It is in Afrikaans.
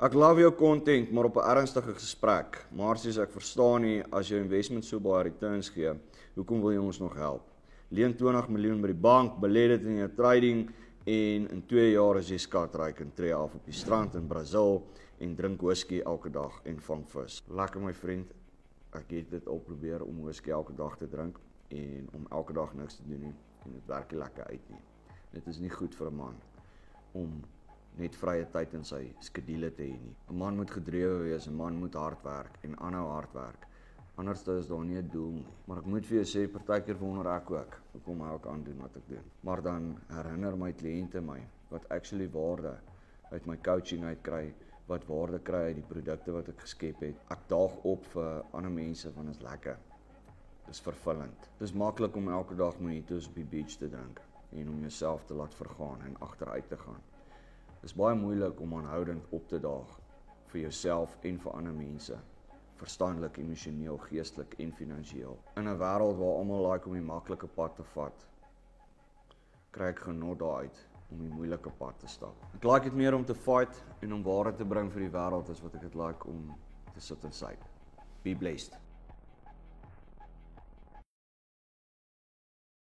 Ek love jou content, maar op 'n ernstige gesprek. Maar soos ek verstaan nie, as jou investment so baie returns gee, hoekom wil jy ons nog help? Leen 20 miljoen by die bank, belê dit in jou trading en in 2 jaar is jy skatryk en tree af op die strand in Brazil en drink whisky elke dag en vang vis. Lekker my vriend, ek het dit al probeer om whisky elke dag te drink en om elke dag niks te doen nie en dit werk nie lekker uit nie. Dit is nie goed vir 'n man om net vrye tyd in sy skedule te hê nie. 'n Man moet gedrewe wees, 'n man moet hard werk en aanhou hard werk. Anders is daar nie 'n doel nie. Maar ek moet vir jou sê, partykeer wonder ek ook hoekom hou ek aan doen wat ek doen. Maar dan herinner my kliënte my wat actually waarde uit my coaching uitkry, wat waarde kry uit die produkte wat ek geskep het. Ek daag op vir ander mense want dit is lekker. Dis vervullend. Dis maklik om elke dag mojitos op die beach te drink en om jouself te laat vergaan en agteruit te gaan. Dis baie moeilik om aanhoudend op te daag vir jouself en vir ander mense. Verstandelik, emosioneel, geestelik en finansiëel. In 'n wêreld waar almal like om die maklike pad te vat, kry ek genot daaruit om die moeilike pad te stap. Ek like dit meer om te fight en om waarde te bring vir die wêreld as wat ek dit like om te sit en syp. Be blessed.